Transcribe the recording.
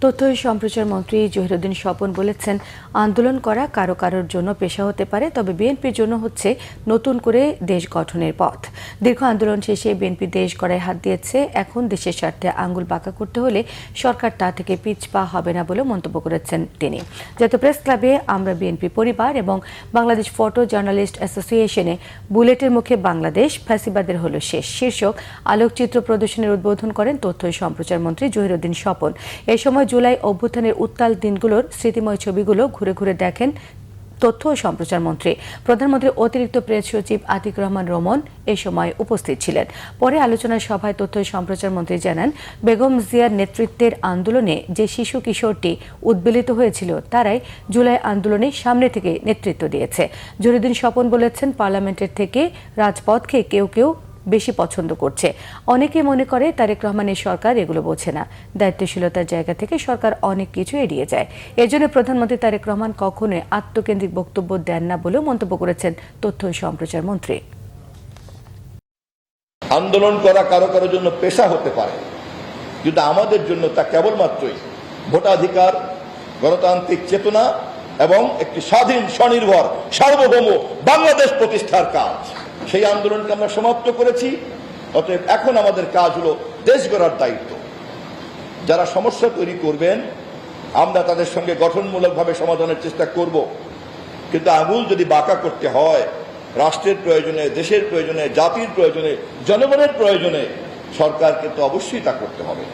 তথ্য ও সম্প্রচার মন্ত্রী জহিরুদ্দিন স্বপন বলেছেন, আন্দোলন করা কারো কারোর জন্য পেশা হতে পারে, তবে বিএনপির জন্য হচ্ছে নতুন করে দেশ গঠনের পথ। দীর্ঘ আন্দোলন শেষে বিএনপি দেশ গড়ায় হাত দিয়েছে। এখন দেশের স্বার্থে আঙ্গুল বাঁকা করতে হলে সরকার তা থেকে পিছপা হবে না বলে মন্তব্য করেছেন তিনি। জাতীয় প্রেস ক্লাবে আমরা বিএনপি পরিবার এবং বাংলাদেশ ফটো জার্নালিস্ট অ্যাসোসিয়েশনে বুলেটের মুখে বাংলাদেশ ফ্যাসিবাদের হলো শেষ শীর্ষক আলোকচিত্র প্রদর্শনীর উদ্বোধন করেন তথ্য ও সম্প্রচার মন্ত্রী জহিরুদ্দিন স্বপন। এই সময় জুলাই অভ্যুত্থানের উত্তাল দিনগুলোর স্মৃতিময় ছবিগুলো ঘুরে ঘুরে দেখেন তথ্য ও সম্প্রচার মন্ত্রী। প্রধানমন্ত্রীর অতিরিক্ত প্রেস সচিব আতিক রহমান রোমন এই সময় উপস্থিত ছিলেন। পরে আলোচনা সভায় তথ্য ও সম্প্রচার মন্ত্রী জানান, বেগম জিয়ার নেতৃত্বের আন্দোলনে যে শিশু কিশোরটি উদ্বেলিত হয়েছিল তারাই জুলাই আন্দোলনে সামনে থেকে নেতৃত্ব দিয়েছে। জহিরুদ্দিন স্বপন বলেছেন, পার্লামেন্টের থেকে রাজপথকে কেউ কেউ বেশি পছন্দ করছে। অনেকে মনে করে তারেক রহমানের সরকার এগুলো বোঝে না। দায়িত্বশীলতার জায়গা থেকে সরকার অনেক কিছু এড়িয়ে যায়। এজন্য প্রধানমন্ত্রী তারেক রহমান কখনোই আত্মকেন্দ্রিক বক্তব্য দেন না বলেও মন্তব্য করেছেন তথ্য ও সম্প্রচার মন্ত্রী। আন্দোলন করা কারো কারো জন্য পেশা হতে পারে, কিন্তু আমাদের জন্য তা কেবলমাত্রই ভোটাধিকার, গণতান্ত্রিক চেতনা এবং একটি স্বাধীন, স্বনির্ভর, সার্বভৌম বাংলাদেশ প্রতিষ্ঠার কাজ। সেই আন্দোলনকে আমরা সমাপ্ত করেছি। অতএব এখন আমাদের কাজ হলো দেশ গড়ার দায়িত্ব। যারা সমস্যা তৈরি করবেন আমরা তাদের সঙ্গে গঠনমূলকভাবে সমাধানের চেষ্টা করব, কিন্তু আঙুল যদি বাঁকা করতে হয় রাষ্ট্রের প্রয়োজনে, দেশের প্রয়োজনে, জাতির প্রয়োজনে, জনগণের প্রয়োজনে, সরকারকে তো অবশ্যই তা করতে হবে।